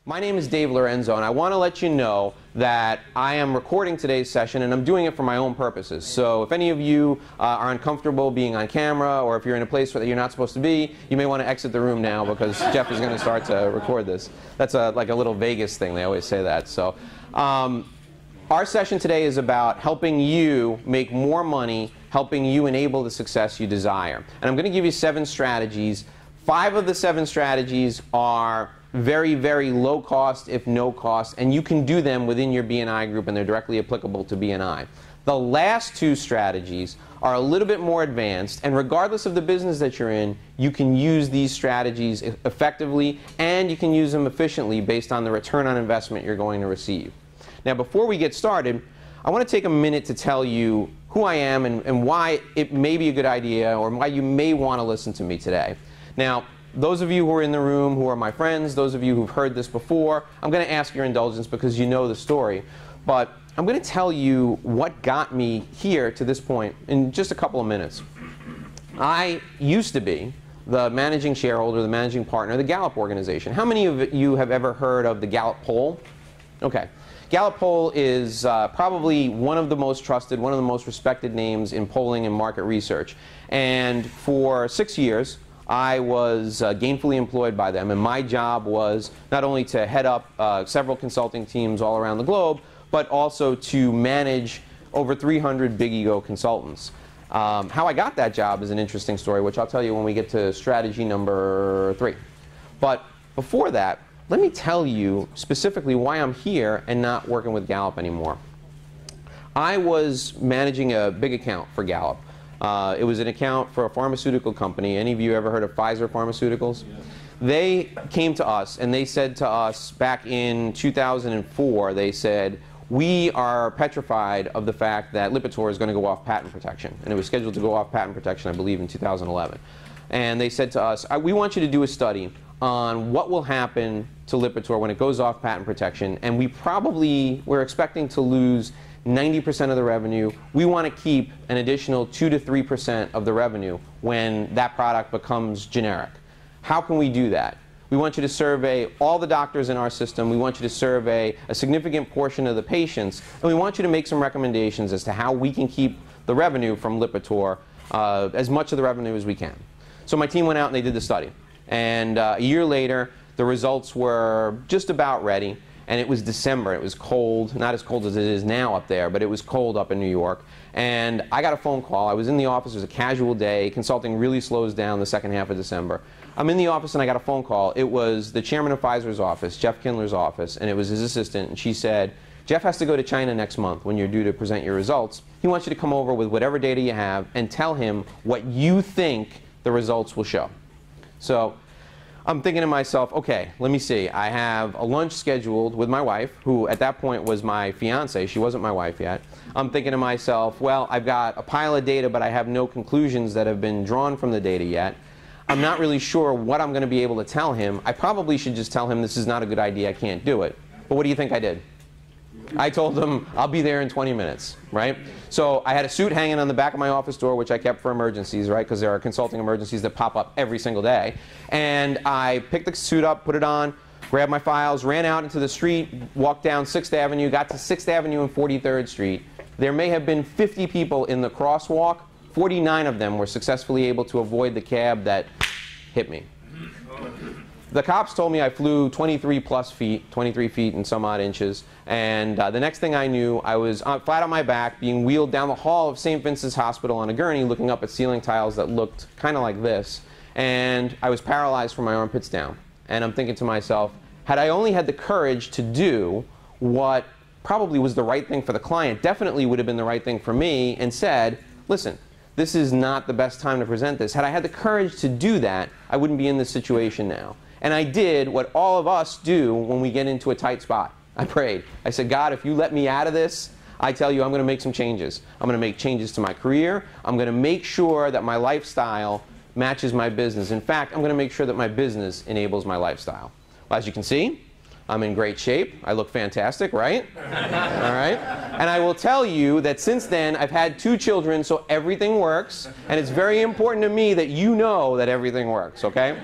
My name is Dave Lorenzo, and I want to let you know that I am recording today's session, and I'm doing it for my own purposes. So if any of you are uncomfortable being on camera, or if you're in a place where you're not supposed to be, you may want to exit the room now because Jeff is going to start to record this. That's like a little Vegas thing. They always say that. So our session today is about helping you make more money, helping you enable the success you desire. And I'm going to give you 7 strategies. 5 of the 7 strategies are very, very low cost, if no cost, and you can do them within your BNI group, and they're directly applicable to BNI. The last 2 strategies are a little bit more advanced, and regardless of the business that you're in, you can use these strategies effectively, and you can use them efficiently based on the return on investment you're going to receive. Now, before we get started, I want to take a minute to tell you who I am and why it may be a good idea, or why you may want to listen to me today. Now, those of you who are in the room who are my friends, those of you who've heard this before, I'm going to ask your indulgence because you know the story. But I'm going to tell you what got me here to this point in just a couple of minutes. I used to be the managing shareholder, the managing partner of the Gallup organization. How many of you have ever heard of the Gallup poll? Okay. Gallup poll is probably one of the most trusted, one of the most respected names in polling and market research. And for 6 years, I was gainfully employed by them, and my job was not only to head up several consulting teams all around the globe, but also to manage over 300 big ego consultants. How I got that job is an interesting story, which I'll tell you when we get to strategy number 3. But before that, let me tell you specifically why I'm here and not working with Gallup anymore. I was managing a big account for Gallup. It was an account for a pharmaceutical company. Any of you ever heard of Pfizer Pharmaceuticals? Yeah. They came to us and they said to us back in 2004, they said, we are petrified of the fact that Lipitor is going to go off patent protection. And it was scheduled to go off patent protection, I believe, in 2011. And they said to us, we want you to do a study on what will happen to Lipitor when it goes off patent protection. And we're expecting to lose 90% of the revenue. We want to keep an additional 2 to 3% of the revenue when that product becomes generic. How can we do that? We want you to survey all the doctors in our system. We want you to survey a significant portion of the patients. And we want you to make some recommendations as to how we can keep the revenue from Lipitor, as much of the revenue as we can. So my team went out and they did the study. And a year later, the results were just about ready. And it was December. It was cold, not as cold as it is now up there, but it was cold up in New York. And I got a phone call. I was in the office. It was a casual day. Consulting really slows down the second half of December. I'm in the office and I got a phone call. It was the chairman of Pfizer's office, Jeff Kindler's office, and it was his assistant. And she said, Jeff has to go to China next month when you're due to present your results. He wants you to come over with whatever data you have and tell him what you think the results will show. So I'm thinking to myself, okay, let me see. I have a lunch scheduled with my wife, who at that point was my fiance. She wasn't my wife yet. I'm thinking to myself, well, I've got a pile of data, but I have no conclusions that have been drawn from the data yet. I'm not really sure what I'm going to be able to tell him. I probably should just tell him this is not a good idea, I can't do it. But what do you think I did? I told him, I'll be there in 20 minutes, right? So I had a suit hanging on the back of my office door, which I kept for emergencies, right? Because there are consulting emergencies that pop up every single day. And I picked the suit up, put it on, grabbed my files, ran out into the street, walked down 6th Avenue, got to 6th Avenue and 43rd Street. There may have been 50 people in the crosswalk. 49 of them were successfully able to avoid the cab that hit me. The cops told me I flew 23 plus feet, 23 feet and some odd inches, and the next thing I knew, I was flat on my back being wheeled down the hall of St. Vincent's Hospital on a gurney looking up at ceiling tiles that looked kind of like this, and I was paralyzed from my armpits down. And I'm thinking to myself, had I only had the courage to do what probably was the right thing for the client, definitely would have been the right thing for me, and said, listen, this is not the best time to present this. Had I had the courage to do that, I wouldn't be in this situation now. And I did what all of us do when we get into a tight spot. I prayed. I said, God, if you let me out of this, I tell you I'm going to make some changes. I'm going to make changes to my career. I'm going to make sure that my lifestyle matches my business. In fact, I'm going to make sure that my business enables my lifestyle. Well, as you can see, I'm in great shape. I look fantastic, right? All right? And I will tell you that since then, I've had 2 children, so everything works. And it's very important to me that you know that everything works, okay?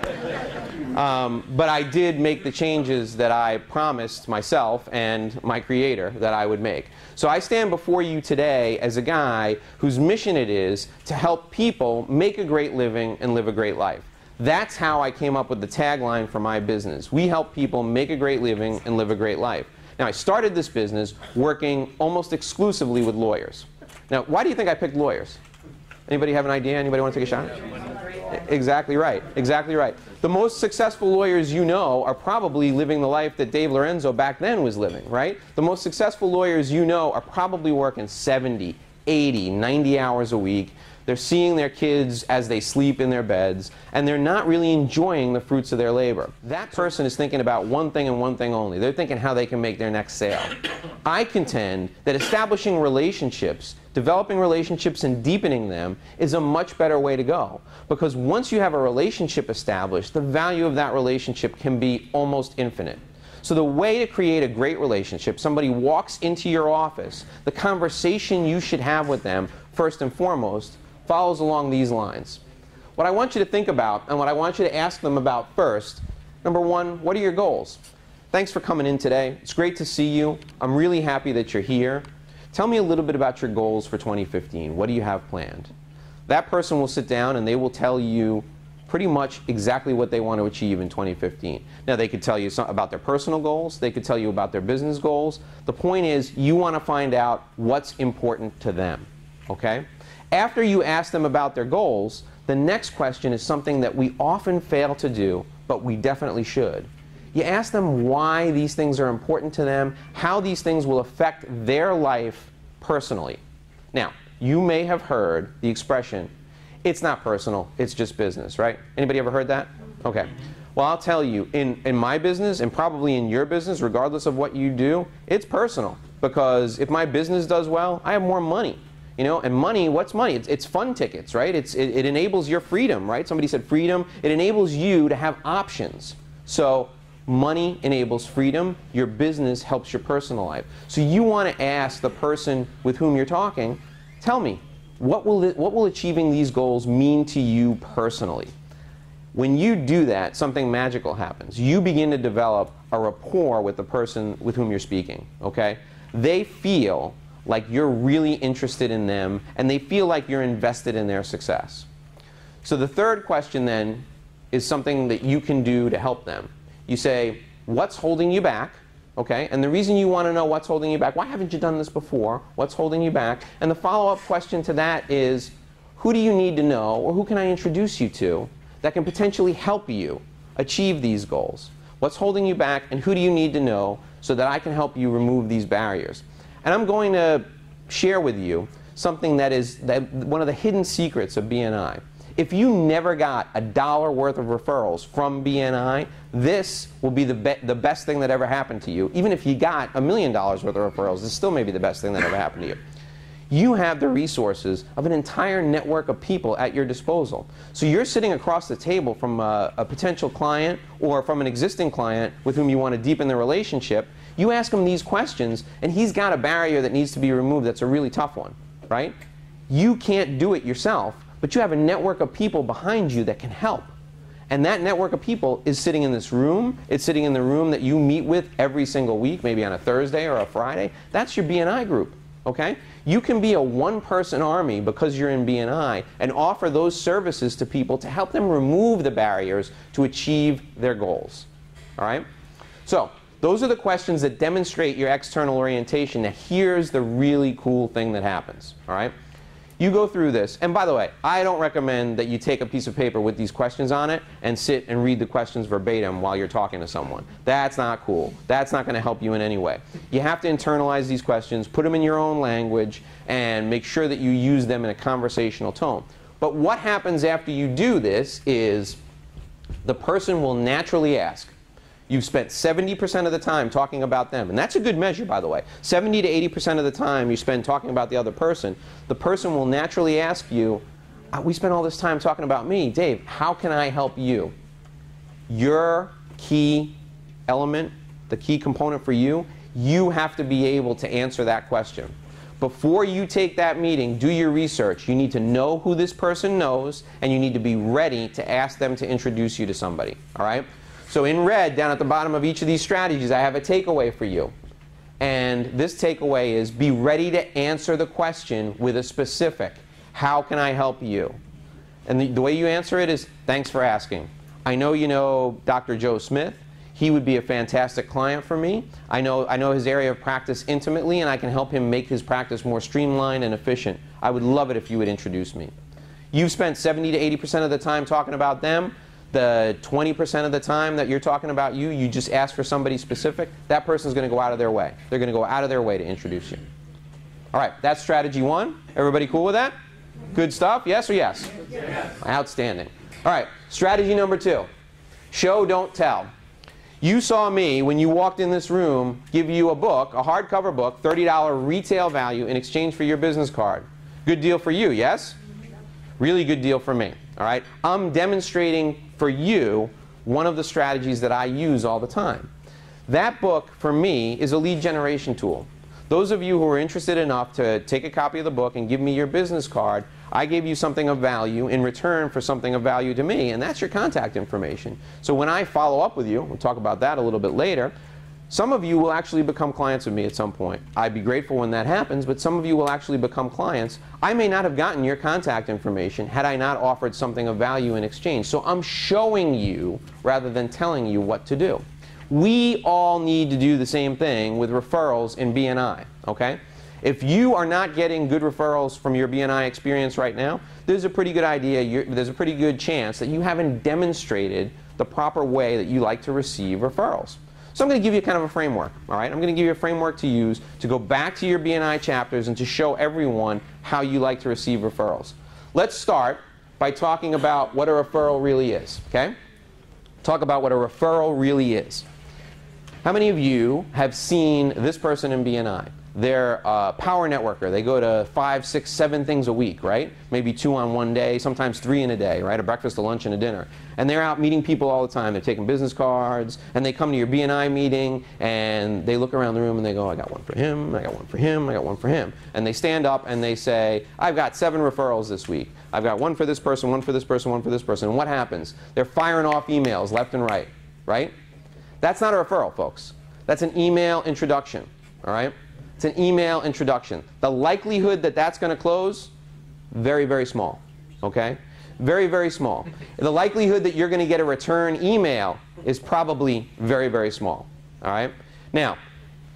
But I did make the changes that I promised myself and my creator that I would make. So I stand before you today as a guy whose mission it is to help people make a great living and live a great life. That's how I came up with the tagline for my business. We help people make a great living and live a great life. Now, I started this business working almost exclusively with lawyers. Now, why do you think I picked lawyers? Anybody have an idea? Anybody want to take a shot? Exactly right. Exactly right. The most successful lawyers you know are probably living the life that Dave Lorenzo back then was living, right? The most successful lawyers you know are probably working 70, 80, 90 hours a week. They're seeing their kids as they sleep in their beds, and they're not really enjoying the fruits of their labor. That person is thinking about one thing and one thing only. They're thinking how they can make their next sale. I contend that establishing relationships, developing relationships and deepening them is a much better way to go. Because once you have a relationship established, the value of that relationship can be almost infinite. So the way to create a great relationship, somebody walks into your office, the conversation you should have with them, first and foremost, follows along these lines. What I want you to think about and what I want you to ask them about first, number 1, what are your goals? Thanks for coming in today. It's great to see you. I'm really happy that you're here. Tell me a little bit about your goals for 2015. What do you have planned? That person will sit down and they will tell you pretty much exactly what they want to achieve in 2015. Now, they could tell you about their personal goals. They could tell you about their business goals. The point is, you want to find out what's important to them, okay? After you ask them about their goals, the next question is something that we often fail to do, but we definitely should. You ask them why these things are important to them, how these things will affect their life personally. Now, you may have heard the expression, it's not personal, it's just business, right? Anybody ever heard that? Okay. Well, I'll tell you, in my business, and probably in your business, regardless of what you do, it's personal. Because if my business does well, I have more money. You know, and money, what's money? It's fun tickets, right? It enables your freedom, right? Somebody said freedom. It enables you to have options. So money enables freedom. Your business helps your personal life. So you want to ask the person with whom you're talking, tell me, what will achieving these goals mean to you personally? When you do that, something magical happens. You begin to develop a rapport with the person with whom you're speaking, okay? They feel like you're really interested in them, and they feel like you're invested in their success. So the third question then is something that you can do to help them. You say, what's holding you back? Okay, and the reason you want to know what's holding you back, why haven't you done this before? What's holding you back? And the follow-up question to that is, who do you need to know, or who can I introduce you to that can potentially help you achieve these goals? What's holding you back, and who do you need to know so that I can help you remove these barriers? And I'm going to share with you something that is one of the hidden secrets of BNI. If you never got $1 worth of referrals from BNI, this will be the best thing that ever happened to you. Even if you got $1 million worth of referrals, this still may be the best thing that ever happened to you. You have the resources of an entire network of people at your disposal. So you're sitting across the table from a potential client or from an existing client with whom you want to deepen the relationship. You ask him these questions, and he's got a barrier that needs to be removed that's a really tough one, right? You can't do it yourself, but you have a network of people behind you that can help. And that network of people is sitting in this room. It's sitting in the room that you meet with every single week, maybe on a Thursday or a Friday. That's your BNI group, okay? You can be a one-person army because you're in BNI and offer those services to people to help them remove the barriers to achieve their goals, all right? So those are the questions that demonstrate your external orientation. Now here's the really cool thing that happens, all right? You go through this, and by the way, I don't recommend that you take a piece of paper with these questions on it and sit and read the questions verbatim while you're talking to someone. That's not cool. That's not going to help you in any way. You have to internalize these questions, put them in your own language, and make sure that you use them in a conversational tone. But what happens after you do this is the person will naturally ask. You've spent 70% of the time talking about them. And that's a good measure, by the way. 70 to 80% of the time you spend talking about the other person. The person will naturally ask you, we spent all this time talking about me. Dave, how can I help you? Your key element the key component for you, you have to be able to answer that question. Before you take that meeting, do your research. You need to know who this person knows, and you need to be ready to ask them to introduce you to somebody, all right? So in red, down at the bottom of each of these strategies, I have a takeaway for you. And this takeaway is be ready to answer the question with a specific, how can I help you? And the way you answer it is, thanks for asking. I know you know Dr. Joe Smith. He would be a fantastic client for me. I know his area of practice intimately, and I can help him make his practice more streamlined and efficient. I would love it if you would introduce me. You've spent 70 to 80% of the time talking about them. The 20% of the time that you're talking about you just ask for somebody specific. That person's going to go out of their way. They're going to go out of their way to introduce you. All right, that's strategy one. Everybody cool with that? Good stuff? Yes or yes? Yes. Outstanding. All right, strategy number two. Show, don't tell. You saw me, when you walked in this room, give you a book, a hardcover book, $30 retail value in exchange for your business card. Good deal for you, yes? Really good deal for me, all right? I'm demonstrating for you one of the strategies that I use all the time. That book, for me, is a lead generation tool. Those of you who are interested enough to take a copy of the book and give me your business card, I gave you something of value in return for something of value to me, and that's your contact information. So when I follow up with you, we'll talk about that a little bit later, some of you will actually become clients of me at some point. I'd be grateful when that happens, but some of you will actually become clients. I may not have gotten your contact information had I not offered something of value in exchange. So I'm showing you rather than telling you what to do. We all need to do the same thing with referrals in BNI, okay? If you are not getting good referrals from your BNI experience right now, there's a pretty good idea, there's a pretty good chance that you haven't demonstrated the proper way that you like to receive referrals. So I'm going to give you kind of a framework, all right? I'm going to give you a framework to use to go back to your BNI chapters and to show everyone how you like to receive referrals. Let's start by talking about what a referral really is, okay? Talk about what a referral really is. How many of you have seen this person in BNI? They're a power networker. They go to 5, 6, 7 things a week, right? Maybe 2 on one day, sometimes 3 in a day, right? A breakfast, a lunch, and a dinner. And they're out meeting people all the time. They're taking business cards, and they come to your BNI meeting, and they look around the room, and they go, I got one for him, I got one for him, I got one for him. And they stand up, and they say, I've got 7 referrals this week. I've got one for this person, one for this person, one for this person. And what happens? They're firing off emails left and right, right? That's not a referral, folks. That's an email introduction, all right? It's an email introduction. The likelihood that that's going to close, very, very small, okay? Very, very small. The likelihood that you're going to get a return email is probably very, very small, all right? Now,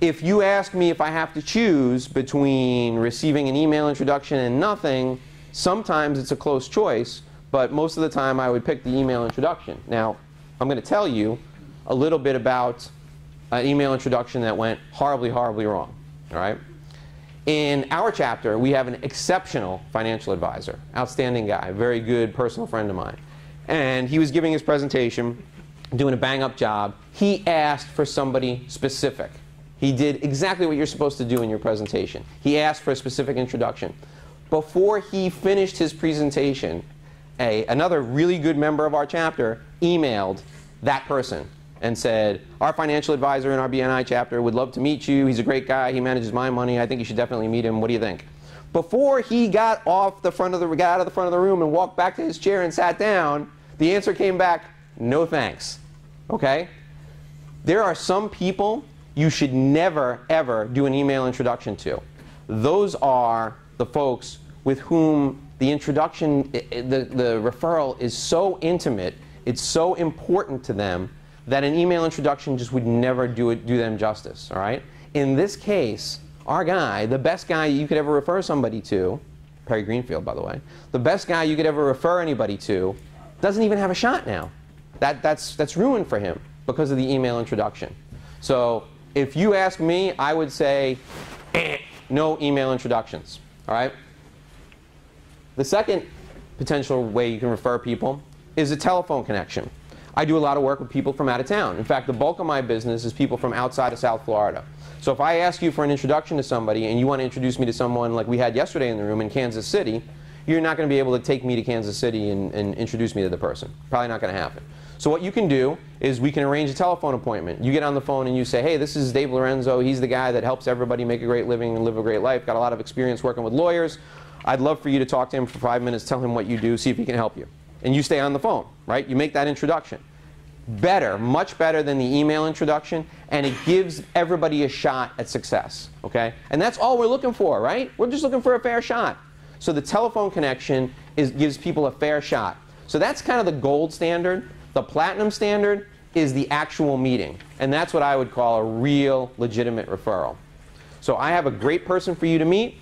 if you ask me if I have to choose between receiving an email introduction and nothing, sometimes it's a close choice, but most of the time I would pick the email introduction. Now, I'm going to tell you a little bit about an email introduction that went horribly, horribly wrong. All right? In our chapter, we have an exceptional financial advisor, outstanding guy, very good personal friend of mine. And he was giving his presentation, doing a bang-up job. He asked for somebody specific. He did exactly what you're supposed to do in your presentation. He asked for a specific introduction. Before he finished his presentation, another really good member of our chapter emailed that person and said, our financial advisor in our BNI chapter would love to meet you. He's a great guy. He manages my money. I think you should definitely meet him. What do you think? Before he got out of the front of the room and walked back to his chair and sat down, the answer came back, no thanks. Okay? There are some people you should never, ever do an email introduction to. Those are the folks with whom the introduction, the referral is so intimate, it's so important to them that an email introduction just would never do them justice, all right? In this case, our guy, the best guy you could ever refer somebody to, Perry Greenfield, by the way, the best guy you could ever refer anybody to, doesn't even have a shot now. That's ruined for him because of the email introduction. So if you ask me, I would say, no email introductions, all right? The second potential way you can refer people is a telephone connection. I do a lot of work with people from out of town. In fact, the bulk of my business is people from outside of South Florida. So if I ask you for an introduction to somebody and you want to introduce me to someone like we had yesterday in the room in Kansas City, you're not going to be able to take me to Kansas City and introduce me to the person. Probably not going to happen. So what you can do is we can arrange a telephone appointment. You get on the phone and you say, hey, this is Dave Lorenzo. He's the guy that helps everybody make a great living and live a great life. Got a lot of experience working with lawyers. I'd love for you to talk to him for 5 minutes, tell him what you do, see if he can help you. And you stay on the phone, right? You make that introduction. Better, much better than the email introduction, and it gives everybody a shot at success, okay? And that's all we're looking for, right? We're just looking for a fair shot. So the telephone connection gives people a fair shot. So that's kind of the gold standard. The platinum standard is the actual meeting, and that's what I would call a real legitimate referral. So I have a great person for you to meet.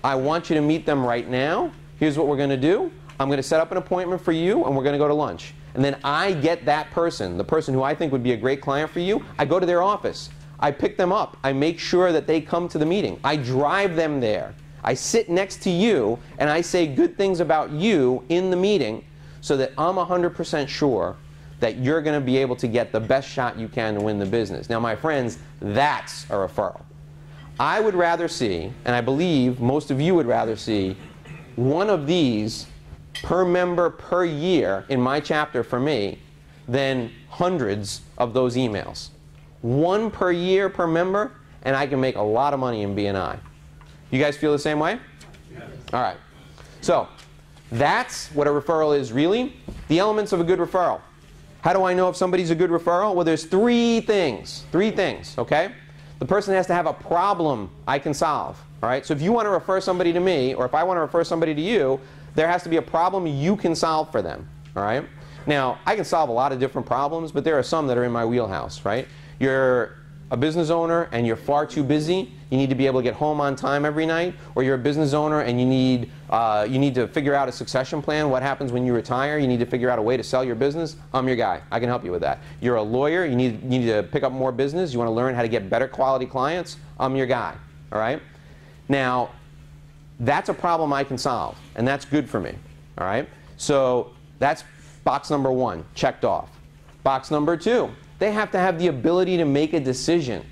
I want you to meet them right now. Here's what we're going to do. I'm going to set up an appointment for you, and we're going to go to lunch. And then I get that person, the person who I think would be a great client for you, I go to their office. I pick them up. I make sure that they come to the meeting. I drive them there. I sit next to you, and I say good things about you in the meeting so that I'm 100% sure that you're going to be able to get the best shot you can to win the business. Now, my friends, that's a referral. I would rather see, and I believe most of you would rather see, one of these per member per year in my chapter for me than hundreds of those emails. One per year per member, and I can make a lot of money in BNI. You guys feel the same way? Yes. All right. So that's what a referral is really. The elements of a good referral. How do I know if somebody's a good referral? Well, there's three things, okay? The person has to have a problem I can solve, all right? So if you want to refer somebody to me, or if I want to refer somebody to you, there has to be a problem you can solve for them, all right? Now, I can solve a lot of different problems, but there are some that are in my wheelhouse, right? You're a business owner and you're far too busy. You need to be able to get home on time every night, or you're a business owner and you need to figure out a succession plan. What happens when you retire? You need to figure out a way to sell your business. I'm your guy. I can help you with that. You're a lawyer. You need to pick up more business. You want to learn how to get better quality clients. I'm your guy. All right? Now, that's a problem I can solve, and that's good for me. All right? So that's box number one, checked off. Box number two, they have to have the ability to make a decision.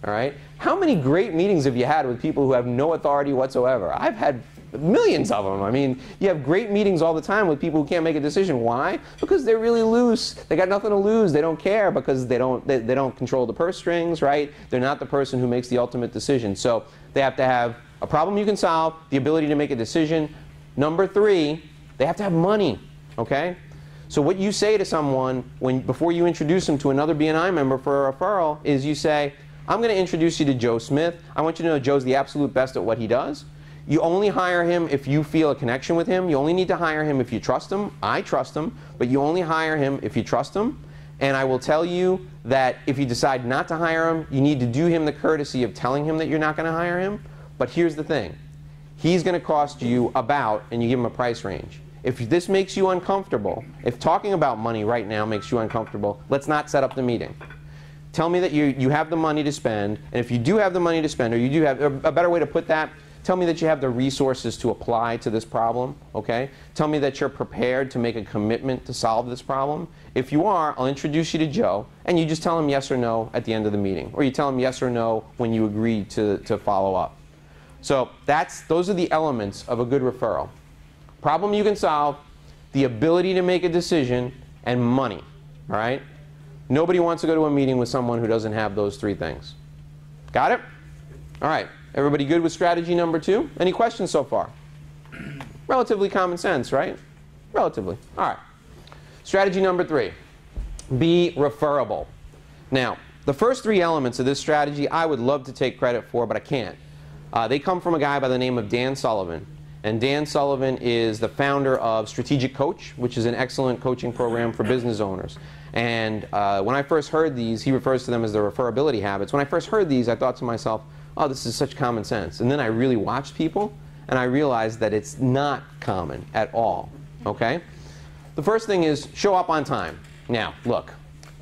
All right? How many great meetings have you had with people who have no authority whatsoever? I've had millions of them. I mean, you have great meetings all the time with people who can't make a decision. Why? Because they're really loose. They got nothing to lose. They don't care because they don't control the purse strings, right? They're not the person who makes the ultimate decision. So they have to have a problem you can solve, the ability to make a decision. Number three, they have to have money, okay? So what you say to someone before you introduce them to another BNI member for a referral is you say, I'm going to introduce you to Joe Smith. I want you to know Joe's the absolute best at what he does. You only hire him if you feel a connection with him. You only need to hire him if you trust him. I trust him, but you only hire him if you trust him. And I will tell you that if you decide not to hire him, you need to do him the courtesy of telling him that you're not going to hire him. But here's the thing. He's going to cost you about, and you give him a price range. If this makes you uncomfortable, if talking about money right now makes you uncomfortable, let's not set up the meeting. Tell me that you have the money to spend, and if you do have the money to spend, or you do have a better way to put that, tell me that you have the resources to apply to this problem, okay? Tell me that you're prepared to make a commitment to solve this problem. If you are, I'll introduce you to Joe, and you just tell him yes or no at the end of the meeting, or you tell him yes or no when you agree to follow up. So those are the elements of a good referral. Problem you can solve, the ability to make a decision, and money, all right? Nobody wants to go to a meeting with someone who doesn't have those three things. Got it? All right. Everybody good with strategy number two? Any questions so far? Relatively common sense, right? Relatively. All right. Strategy number three, be referable. Now, the first three elements of this strategy I would love to take credit for, but I can't. They come from a guy by the name of Dan Sullivan. And Dan Sullivan is the founder of Strategic Coach, which is an excellent coaching program for business owners. And when I first heard these, he refers to them as the referability habits. When I first heard these, I thought to myself, oh, this is such common sense. And then I really watched people, and I realized that it's not common at all, okay? The first thing is show up on time. Now, look,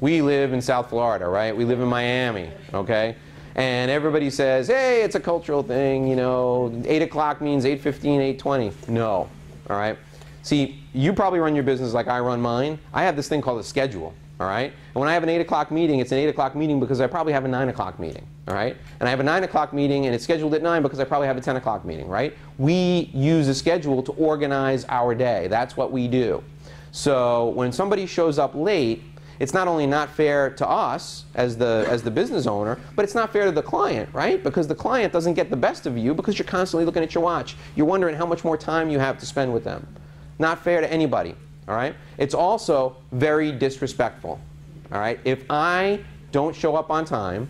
we live in South Florida, right? We live in Miami, okay? And everybody says, hey, it's a cultural thing, you know, 8 o'clock means 8:15, 8:20. No, all right? See, you probably run your business like I run mine. I have this thing called a schedule, all right? And when I have an 8 o'clock meeting, it's an 8 o'clock meeting because I probably have a 9 o'clock meeting, all right? And I have a 9 o'clock meeting and it's scheduled at 9 because I probably have a 10 o'clock meeting, right? We use a schedule to organize our day. That's what we do. So when somebody shows up late, it's not only not fair to us as the business owner, but it's not fair to the client, right? Because the client doesn't get the best of you because you're constantly looking at your watch. You're wondering how much more time you have to spend with them. Not fair to anybody, all right? It's also very disrespectful, all right? If I don't show up on time,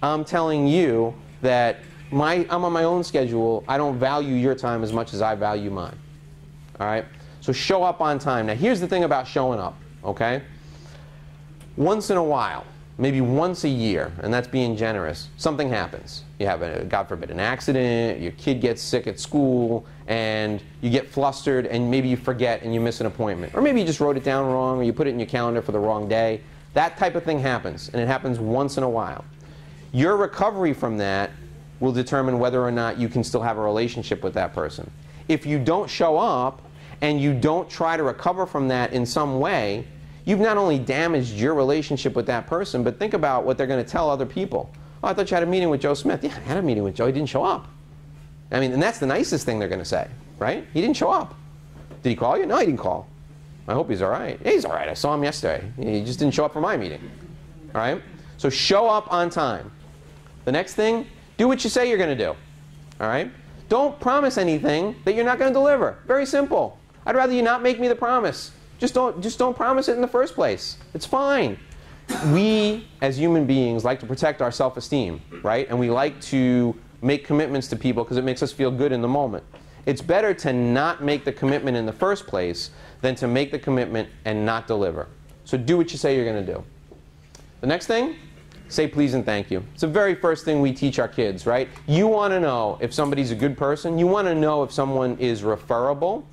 I'm telling you that I'm on my own schedule. I don't value your time as much as I value mine, all right? So show up on time. Now here's the thing about showing up, okay? Once in a while, maybe once a year, and that's being generous, something happens. You have, God forbid, an accident, your kid gets sick at school, and you get flustered, and maybe you forget and you miss an appointment. Or maybe you just wrote it down wrong, or you put it in your calendar for the wrong day. That type of thing happens, and it happens once in a while. Your recovery from that will determine whether or not you can still have a relationship with that person. If you don't show up, and you don't try to recover from that in some way, you've not only damaged your relationship with that person, but think about what they're going to tell other people. Oh, I thought you had a meeting with Joe Smith. Yeah, I had a meeting with Joe. He didn't show up. I mean, and that's the nicest thing they're going to say, right? He didn't show up. Did he call you? No, he didn't call. I hope he's all right. Yeah, he's all right. I saw him yesterday. He just didn't show up for my meeting. All right? So show up on time. The next thing, do what you say you're going to do. All right? Don't promise anything that you're not going to deliver. Very simple. I'd rather you not make me the promise. Just don't promise it in the first place. It's fine. We, as human beings, like to protect our self-esteem, right? And we like to make commitments to people because it makes us feel good in the moment. It's better to not make the commitment in the first place than to make the commitment and not deliver. So do what you say you're going to do. The next thing, say please and thank you. It's the very first thing we teach our kids, right? You want to know if somebody's a good person. You want to know if someone is referable.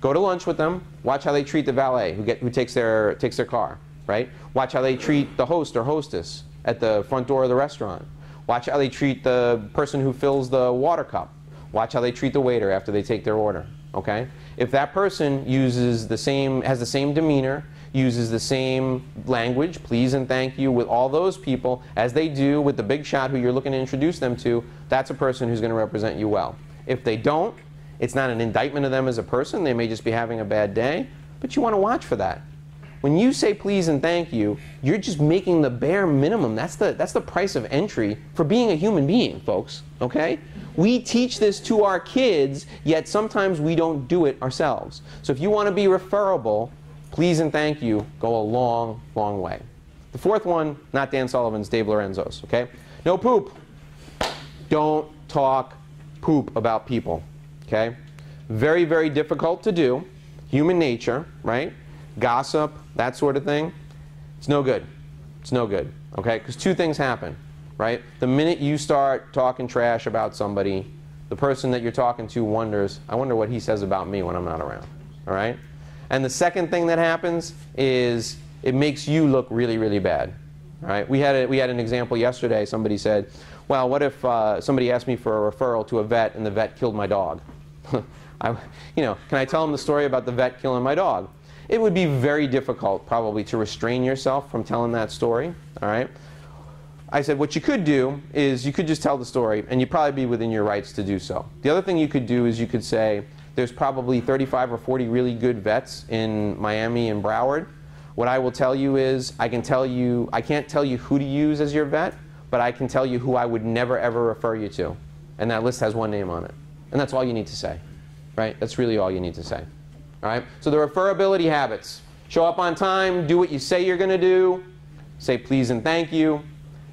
Go to lunch with them. Watch how they treat the valet who takes their car, right? Watch how they treat the host or hostess at the front door of the restaurant. Watch how they treat the person who fills the water cup. Watch how they treat the waiter after they take their order, okay? If that person has the same demeanor, uses the same language, please and thank you, with all those people as they do with the big shot who you're looking to introduce them to, that's a person who's going to represent you well. If they don't, it's not an indictment of them as a person. They may just be having a bad day, but you want to watch for that. When you say please and thank you, you're just making the bare minimum. That's the price of entry for being a human being, folks, okay? We teach this to our kids, yet sometimes we don't do it ourselves. So if you want to be referable, please and thank you go a long, long way. The fourth one, not Dan Sullivan's, Dave Lorenzo's, okay? No poop. Don't talk poop about people. Okay? Very, very difficult to do. Human nature, right? Gossip, that sort of thing. It's no good. It's no good. Okay? Because two things happen, right? The minute you start talking trash about somebody, the person that you're talking to wonders, I wonder what he says about me when I'm not around. All right? And the second thing that happens is it makes you look really, really bad. All right? We had an example yesterday. Somebody said, well, what if somebody asked me for a referral to a vet and the vet killed my dog? Can I tell them the story about the vet killing my dog? It would be very difficult, probably, to restrain yourself from telling that story. All right? I said, what you could do is you could just tell the story, and you'd probably be within your rights to do so. The other thing you could do is you could say, there's probably 35 or 40 really good vets in Miami and Broward. What I will tell you is, I can't tell you who to use as your vet, but I can tell you who I would never, ever refer you to. And that list has one name on it. And that's all you need to say, right? That's really all you need to say, all right? So the referability habits. Show up on time, do what you say you're going to do, say please and thank you,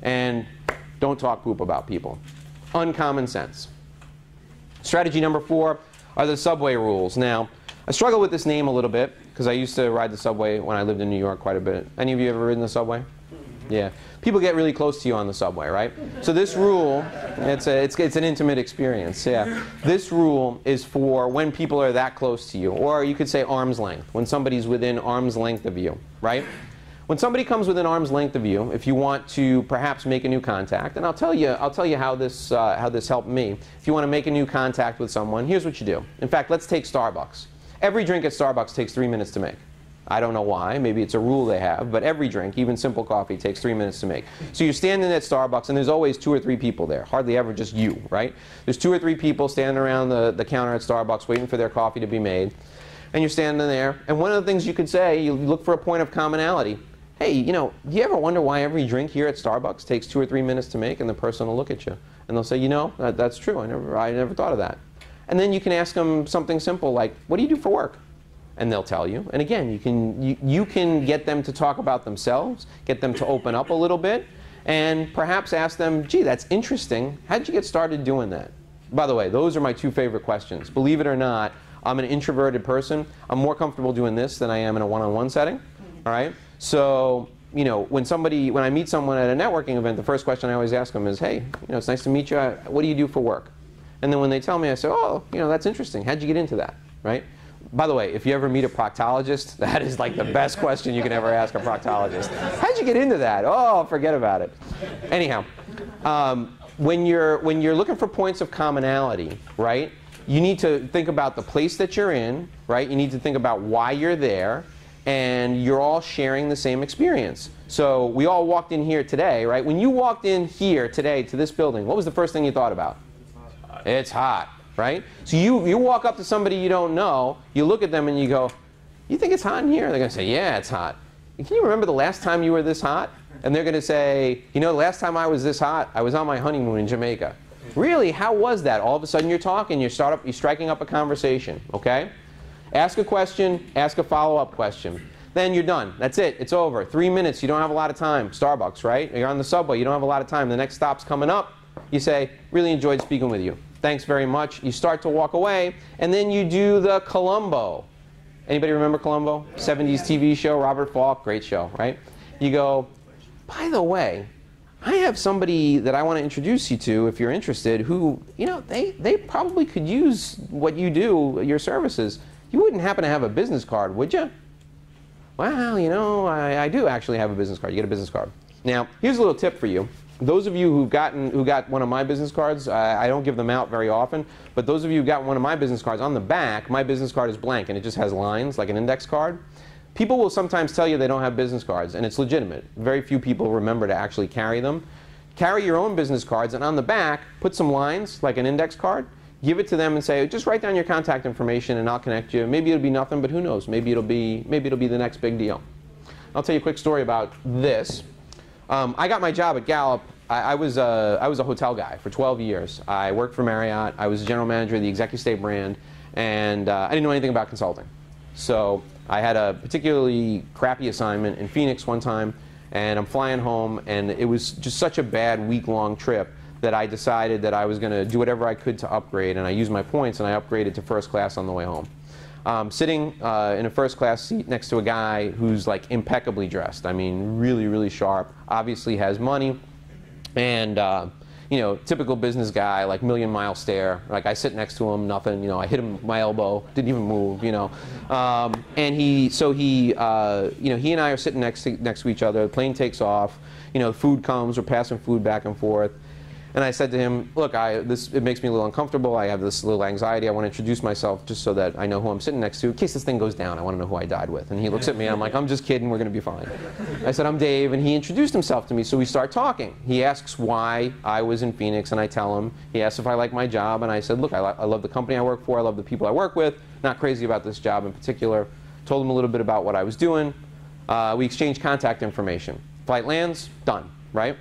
and don't talk poop about people. Uncommon sense. Strategy number 4 are the subway rules. Now, I struggle with this name a little bit because I used to ride the subway when I lived in New York quite a bit. Any of you ever ridden the subway? Yeah. People get really close to you on the subway, right? So this rule, it's an intimate experience, yeah. This rule is for when people are that close to you, or you could say arm's length, when somebody's within arm's length of you, right? When somebody comes within arm's length of you, if you want to perhaps make a new contact, and I'll tell you how this helped me. If you want to make a new contact with someone, here's what you do. In fact, let's take Starbucks. Every drink at Starbucks takes 3 minutes to make. I don't know why. Maybe it's a rule they have, but every drink, even simple coffee, takes 3 minutes to make. So you're standing at Starbucks, and there's always 2 or 3 people there. Hardly ever just you, right? There's 2 or 3 people standing around the counter at Starbucks waiting for their coffee to be made. And you're standing there, and one of the things you could say, you look for a point of commonality. hey, you know, do you ever wonder why every drink here at Starbucks takes 2 or 3 minutes to make? And the person will look at you and they'll say, you know, that's true. I never thought of that. And then you can ask them something simple like, what do you do for work? And they'll tell you. And again, you can get them to talk about themselves, get them to open up a little bit, and perhaps ask them, gee, that's interesting. How did you get started doing that? By the way, those are my 2 favorite questions. Believe it or not, I'm an introverted person. I'm more comfortable doing this than I am in a one-on-one setting. All right? So, you know, when I meet someone at a networking event, the first question I always ask them is, hey, you know, it's nice to meet you. What do you do for work? And then when they tell me, I say, oh, you know, that's interesting. How'd you get into that? Right? By the way, if you ever meet a proctologist, that is like the best question you can ever ask a proctologist. How'd you get into that? Oh, forget about it. Anyhow, when you're looking for points of commonality, right, you need to think about the place that you're in, right? You need to think about why you're there, and you're all sharing the same experience. So we all walked in here today, right? When you walked in here today to this building, what was the first thing you thought about? It's hot, right? So you walk up to somebody you don't know, you look at them and you go, you think it's hot in here? They're going to say, yeah, it's hot. Can you remember the last time you were this hot? And they're going to say, you know, the last time I was this hot, I was on my honeymoon in Jamaica. Really, how was that? All of a sudden you're talking, you're striking up a conversation, okay? Ask a question, ask a follow-up question. Then you're done. That's it. It's over. 3 minutes. You don't have a lot of time. Starbucks, right? You're on the subway. You don't have a lot of time. The next stop's coming up. You say, really enjoyed speaking with you. Thanks very much. You start to walk away, and then you do the Columbo. Anybody remember Columbo? 70s TV show, Robert Falk, great show, right? You go, by the way, I have somebody that I want to introduce you to if you're interested who, you know, they probably could use what you do, your services. You wouldn't happen to have a business card, would you? Well, you know, I do actually have a business card. You get a business card. Now, here's a little tip for you. Those of you who got one of my business cards, I don't give them out very often, but those of you who got one of my business cards, on the back, my business card is blank and it just has lines like an index card. People will sometimes tell you they don't have business cards, and it's legitimate. Very few people remember to actually carry them. Carry your own business cards, and on the back, put some lines like an index card. Give it to them and say, just write down your contact information and I'll connect you. Maybe it'll be nothing, but who knows? Maybe it'll be the next big deal. I'll tell you a quick story about this. I got my job at Gallup. I was a hotel guy for 12 years. I worked for Marriott. I was a general manager of the executive stay brand, and I didn't know anything about consulting. So I had a particularly crappy assignment in Phoenix one time, and I'm flying home, and it was just such a bad week-long trip that I decided that I was going to do whatever I could to upgrade, and I used my points and I upgraded to first class on the way home. Sitting in a first class seat next to a guy who's like impeccably dressed. I mean, really, really sharp, obviously has money, and you know, typical business guy, like million-mile stare. Like I sit next to him, nothing, you know, I hit him with my elbow, didn't even move, you know. And he and I are sitting next to each other, the plane takes off, you know, food comes, we're passing food back and forth. And I said to him, look, it makes me a little uncomfortable. I have this little anxiety. I want to introduce myself just so that I know who I'm sitting next to. In case this thing goes down, I want to know who I died with. And he looks at me, and I'm like, I'm just kidding. We're going to be fine. I said, I'm Dave. And he introduced himself to me, so we start talking. He asks why I was in Phoenix, and I tell him. He asks if I like my job, and I said, look, I love the company I work for. I love the people I work with. Not crazy about this job in particular. Told him a little bit about what I was doing. We exchanged contact information. Flight lands, done, right?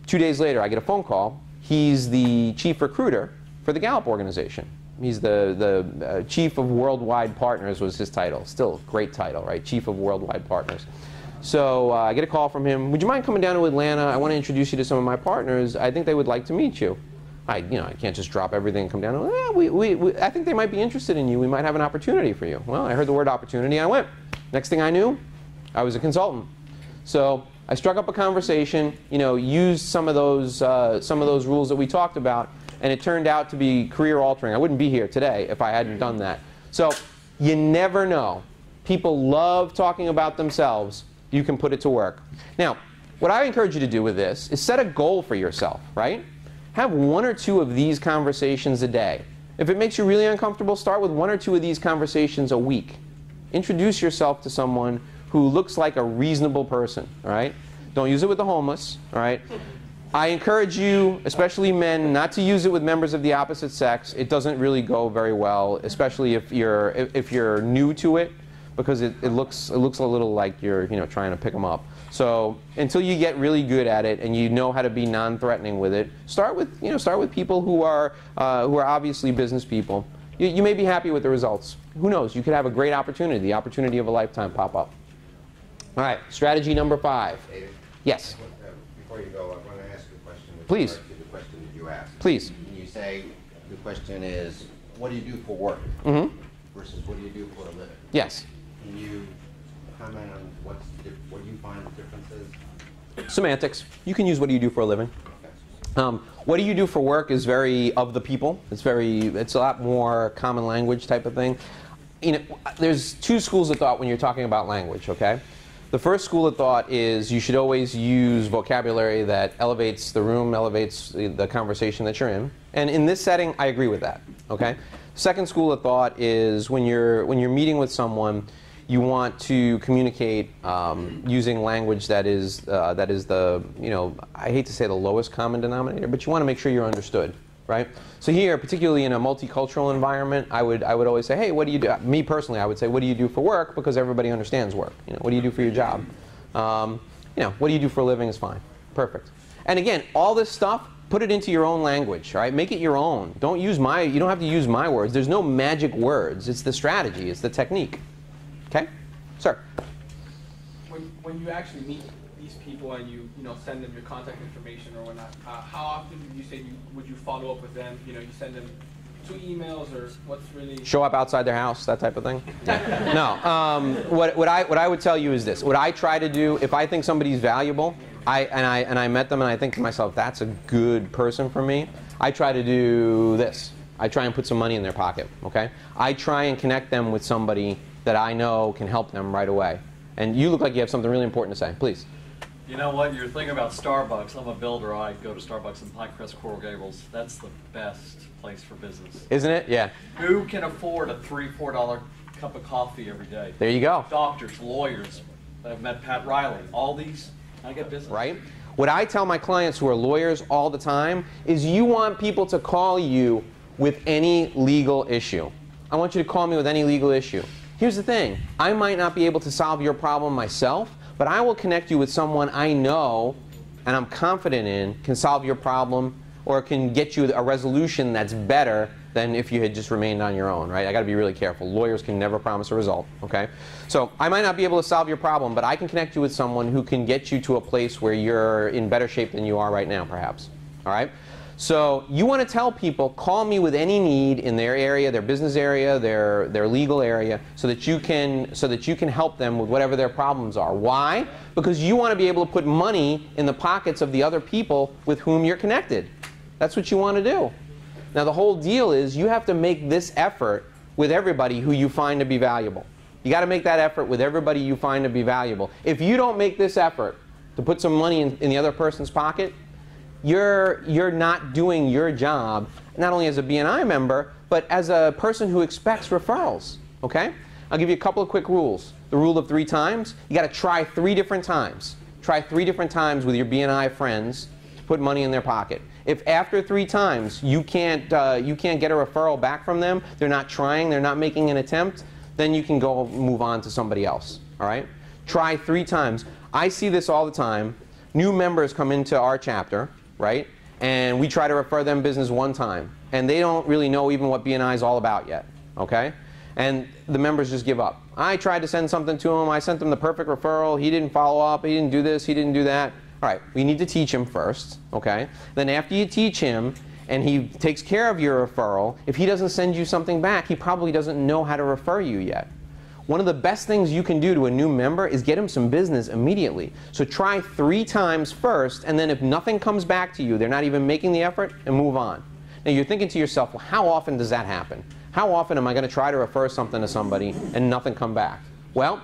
2 days later, I get a phone call. He's the chief recruiter for the Gallup organization. He's the chief of worldwide partners was his title. Still a great title, right? Chief of worldwide partners. So I get a call from him. Would you mind coming down to Atlanta? I want to introduce you to some of my partners. I think they would like to meet you. I can't just drop everything and come down. I think they might be interested in you. We might have an opportunity for you. Well, I heard the word opportunity. I went. Next thing I knew, I was a consultant. So I struck up a conversation, used some of those rules that we talked about, and it turned out to be career altering. I wouldn't be here today if I hadn't done that. So you never know. People love talking about themselves. You can put it to work. Now, what I encourage you to do with this is set a goal for yourself, right? Have 1 or 2 of these conversations a day. If it makes you really uncomfortable, start with 1 or 2 of these conversations a week. Introduce yourself to someone who looks like a reasonable person, all right? Don't use it with the homeless, all right? I encourage you, especially men, not to use it with members of the opposite sex. It doesn't really go very well, especially if you're new to it. because it looks a little like you're trying to pick them up. So until you get really good at it and you know how to be non-threatening with it, start with people who are obviously business people. You may be happy with the results. Who knows? You could have a great opportunity, the opportunity of a lifetime pop up. All right, strategy number 5. David, yes. Before you go, I want to ask you a question. Please. To the question that you asked. Please. You say the question is, what do you do for work versus what do you do for a living? Yes. Can you comment on what do you find the difference is? Semantics. You can use what do you do for a living. Okay. What do you do for work is very of the people. It's a lot more common language type of thing. There's 2 schools of thought when you're talking about language, okay? The first school of thought is you should always use vocabulary that elevates the room, elevates the conversation that you're in. And in this setting, I agree with that, okay? Second school of thought is when you're meeting with someone, you want to communicate using language that is the, I hate to say the lowest common denominator, but you want to make sure you're understood, right? So here, particularly in a multicultural environment, I would always say, hey, what do you do? Me personally, I would say, what do you do for work? Because everybody understands work. What do you do for your job? What do you do for a living is fine. Perfect. And again, all this stuff, put it into your own language, all right? Make it your own. You don't have to use my words. There's no magic words. It's the strategy. It's the technique. Okay? Sir? When you actually meet these people and you send them your contact information or whatnot, how often would you say would you follow up with them? You send them 2 emails or what's really... Show up outside their house, that type of thing? No. What I would tell you is this. What I try to do, if I think somebody's valuable, and I met them and I think to myself, that's a good person for me, I try to do this. I try and put some money in their pocket, okay? I try and connect them with somebody that I know can help them right away. And you look like you have something really important to say. Please. You know what? You're thinking about Starbucks. I'm a builder. I go to Starbucks in Pinecrest, Coral Gables. That's the best place for business. Isn't it? Yeah. Who can afford a $3, $4 cup of coffee every day? There you go. Doctors, lawyers. I've met Pat Riley. All these, I get business. Right? What I tell my clients who are lawyers all the time is you want people to call you with any legal issue. I want you to call me with any legal issue. Here's the thing. I might not be able to solve your problem myself, but I will connect you with someone I know and I'm confident in can solve your problem or can get you a resolution that's better than if you had just remained on your own, right? I got to be really careful. Lawyers can never promise a result, okay? So I might not be able to solve your problem, but I can connect you with someone who can get you to a place where you're in better shape than you are right now, perhaps, all right? So you want to tell people, call me with any need in their area, their business area, their legal area, so that you can help them with whatever their problems are. Why? Because you want to be able to put money in the pockets of the other people with whom you're connected. That's what you want to do. Now the whole deal is you have to make this effort with everybody who you find to be valuable. You got to make that effort with everybody you find to be valuable. If you don't make this effort to put some money in the other person's pocket, you're not doing your job, not only as a BNI member, but as a person who expects referrals, okay? I'll give you a couple of quick rules. The rule of 3 times. You got to try 3 different times. Try 3 different times with your BNI friends to put money in their pocket. If after 3 times you can't get a referral back from them, they're not trying, they're not making an attempt, then you can go move on to somebody else, all right? Try 3 times. I see this all the time. New members come into our chapter, right? And we try to refer them business 1 time. And they don't really know even what BNI is all about yet, okay? And the members just give up. I tried to send something to him. I sent him the perfect referral. He didn't follow up. He didn't do this. He didn't do that. All right, we need to teach him first, okay? Then after you teach him and he takes care of your referral, if he doesn't send you something back, he probably doesn't know how to refer you yet. One of the best things you can do to a new member is get him some business immediately. So try 3 times first, and then if nothing comes back to you, they're not even making the effort, and move on. Now you're thinking to yourself, well, how often does that happen? How often am I going to try to refer something to somebody and nothing come back? Well,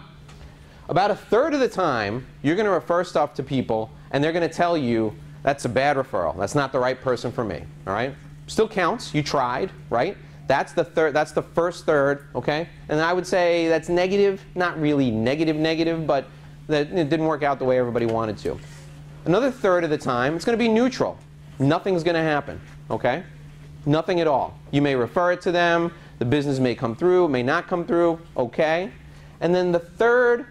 about 1/3 of the time, you're going to refer stuff to people, and they're going to tell you, that's a bad referral. That's not the right person for me, all right? Still counts. You tried, right? That's the first third, okay? And I would say that's negative, not really negative, but that it didn't work out the way everybody wanted to. Another 1/3 of the time, it's going to be neutral. Nothing's going to happen, okay? Nothing at all. You may refer it to them, the business may come through, may not come through, okay? And then the third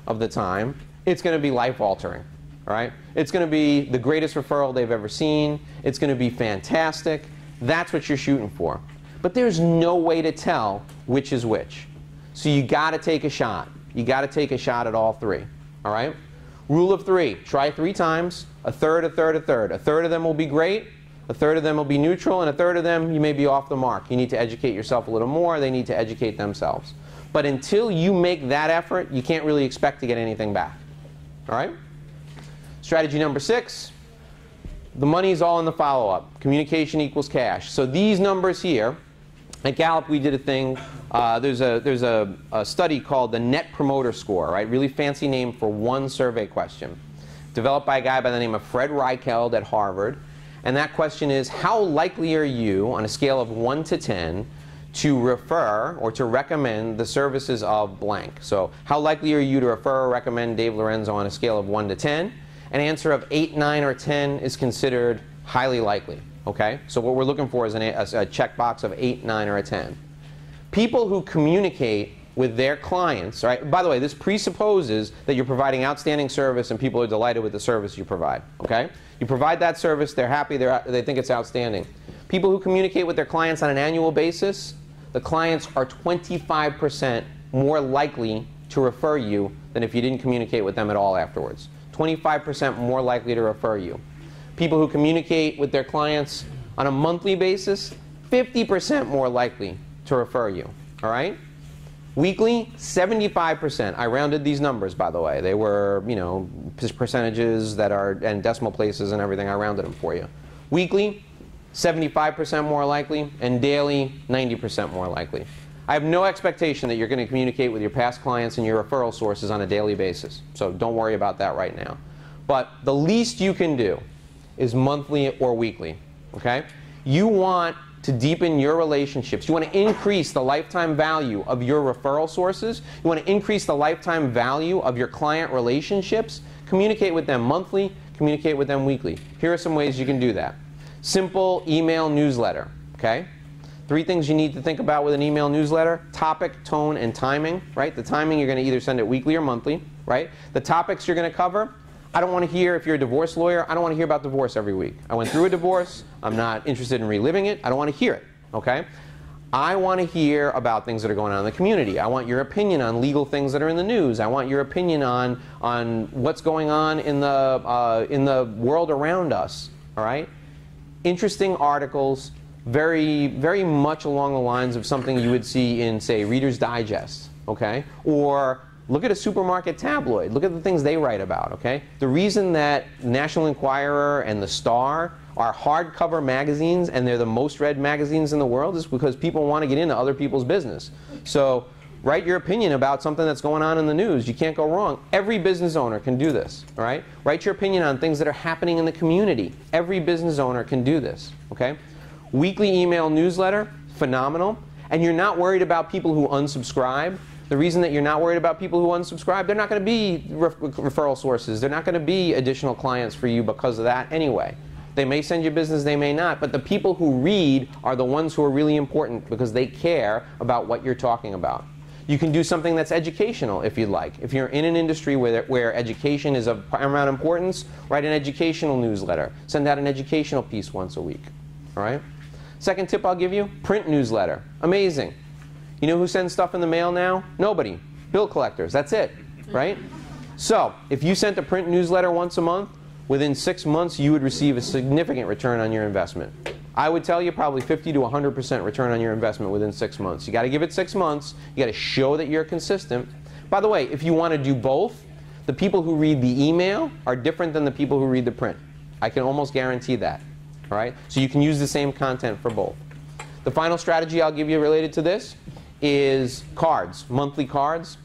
of the time, it's going to be life-altering. All right? It's going to be the greatest referral they've ever seen. It's going to be fantastic. That's what you're shooting for. But there's no way to tell which is which. So you got to take a shot. You got to take a shot at all three. All right? Rule of 3. Try 3 times. A third, a third, a third. A third of them will be great. A third of them will be neutral. And a third of them, you may be off the mark. You need to educate yourself a little more. They need to educate themselves. But until you make that effort, you can't really expect to get anything back. All right? Strategy number 6. The money's all in the follow-up. Communication equals cash. So these numbers here, at Gallup we did a thing. There's a study called the Net Promoter Score, right? Really fancy name for one survey question. Developed by a guy by the name of Fred Reichheld at Harvard. And that question is, how likely are you, on a scale of 1 to 10, to refer or to recommend the services of blank? So how likely are you to refer or recommend Dave Lorenzo on a scale of 1 to 10? An answer of 8, 9, or 10 is considered highly likely. Okay? So what we're looking for is a checkbox of 8, 9, or a 10. People who communicate with their clients, right? By the way, this presupposes that you're providing outstanding service and people are delighted with the service you provide. Okay? You provide that service, they're happy, they think it's outstanding. People who communicate with their clients on an annual basis, the clients are 25% more likely to refer you than if you didn't communicate with them at all afterwards. 25% more likely to refer you. People who communicate with their clients on a monthly basis, 50% more likely to refer you. All right? Weekly, 75%. I rounded these numbers, by the way. They were, you know, percentages that are, and decimal places and everything. I rounded them for you. Weekly, 75% more likely, and daily, 90% more likely. I have no expectation that you're going to communicate with your past clients and your referral sources on a daily basis. So don't worry about that right now. But the least you can do is monthly or weekly. Okay? You want to deepen your relationships. You want to increase the lifetime value of your referral sources. You want to increase the lifetime value of your client relationships. Communicate with them monthly. Communicate with them weekly. Here are some ways you can do that. Simple email newsletter. Okay? 3 things you need to think about with an email newsletter: topic, tone, and timing. Right? The timing, you're going to either send it weekly or monthly. Right? The topics you're going to cover: I don't want to hear, if you're a divorce lawyer, I don't want to hear about divorce every week. I went through a divorce. I'm not interested in reliving it. I don't want to hear it. Okay? I want to hear about things that are going on in the community. I want your opinion on legal things that are in the news. I want your opinion on what's going on in the world around us. All right? Interesting articles, very, very much along the lines of something you would see in, say, Reader's Digest. Okay? Or look at a supermarket tabloid. Look at the things they write about, okay? The reason that National Enquirer and The Star are hardcover magazines and they're the most read magazines in the world is because people want to get into other people's business. So write your opinion about something that's going on in the news. You can't go wrong. Every business owner can do this, all right? Write your opinion on things that are happening in the community. Every business owner can do this, okay? Weekly email newsletter, phenomenal. And you're not worried about people who unsubscribe. The reason that you're not worried about people who unsubscribe, they're not going to be referral sources. They're not going to be additional clients for you because of that anyway. They may send you business, they may not. But the people who read are the ones who are really important because they care about what you're talking about. You can do something that's educational if you'd like. If you're in an industry where education is of paramount importance, write an educational newsletter. Send out an educational piece once a week. All right? Second tip I'll give you, print newsletter. Amazing. You know who sends stuff in the mail now? Nobody. Bill collectors. That's it, right? So if you sent a print newsletter once a month, within 6 months you would receive a significant return on your investment. I would tell you probably 50 to 100% return on your investment within 6 months. You got to give it 6 months. You got to show that you're consistent. By the way, if you want to do both, the people who read the email are different than the people who read the print. I can almost guarantee that. All right? So you can use the same content for both. The final strategy I'll give you related to this is cards, monthly cards.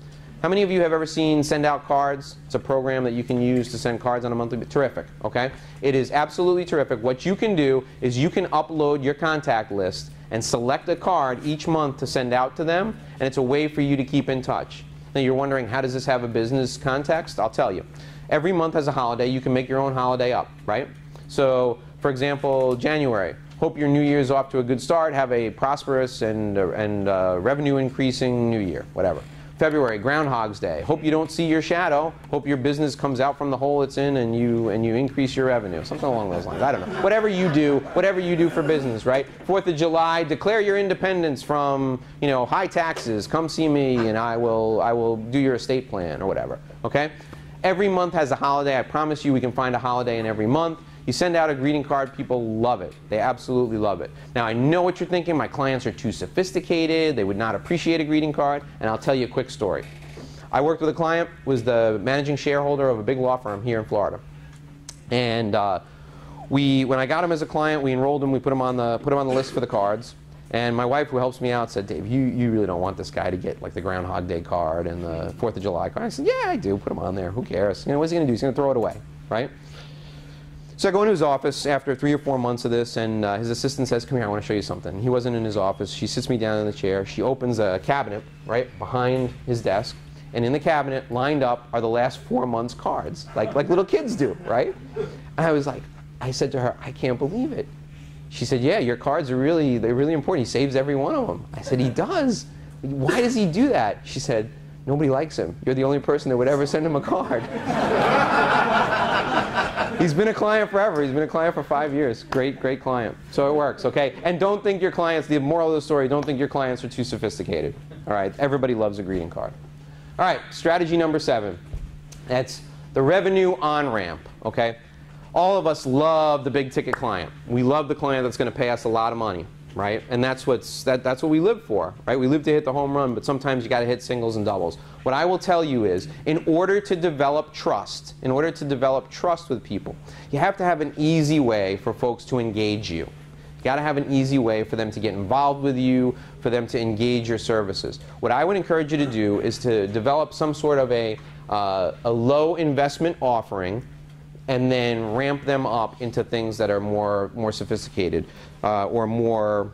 How many of you have ever seen Send Out Cards? It's a program that you can use to send cards on a monthly basis. Terrific, okay? It is absolutely terrific. What you can do is you can upload your contact list and select a card each month to send out to them, and it's a way for you to keep in touch. Now you're wondering, how does this have a business context? I'll tell you. Every month has a holiday. You can make your own holiday up, right? So, for example, January. Hope your new year's off to a good start. Have a prosperous and revenue increasing new year, whatever. February, Groundhog's Day. Hope you don't see your shadow. Hope your business comes out from the hole it's in and you increase your revenue. Something along those lines. I don't know. Whatever you do for business, right? 4th of July, declare your independence from, high taxes. Come see me and I will do your estate plan or whatever. Okay? Every month has a holiday. I promise you we can find a holiday in every month. You send out a greeting card, people love it. They absolutely love it. Now, I know what you're thinking. My clients are too sophisticated. They would not appreciate a greeting card. And I'll tell you a quick story. I worked with a client, was the managing shareholder of a big law firm here in Florida. And when I got him as a client, we enrolled him. We put him on the list for the cards. And my wife, who helps me out, said, Dave, you really don't want this guy to get like the Groundhog Day card and the 4th of July card. I said, yeah, I do. Put him on there. Who cares? What's he going to do? He's going to throw it away, right? So I go into his office after 3 or 4 months of this, and his assistant says, come here, I want to show you something. He wasn't in his office. She sits me down in the chair. She opens a cabinet right behind his desk, and in the cabinet, lined up, are the last 4 months' cards, like little kids do, right? And I said to her, I can't believe it. She said, yeah, your cards are they're really important. He saves every one of them. I said, he does. Why does he do that? She said, nobody likes him. You're the only person that would ever send him a card. He's been a client forever. He's been a client for 5 years. Great, great client. So it works, okay? And don't think your clients, the moral of the story, don't think your clients are too sophisticated. All right? Everybody loves a greeting card. All right, strategy number 7. That's the revenue on-ramp, okay? All of us love the big ticket client. We love the client that's going to pay us a lot of money, right? And that's what we live for, right? We live to hit the home run, but sometimes you got to hit singles and doubles. What I will tell you is, in order to develop trust with people, you have to have an easy way for folks to engage you. You got to have an easy way for them to get involved with you, for them to engage your services. What I would encourage you to do is to develop some sort of a low investment offering, and then ramp them up into things that are more sophisticated or more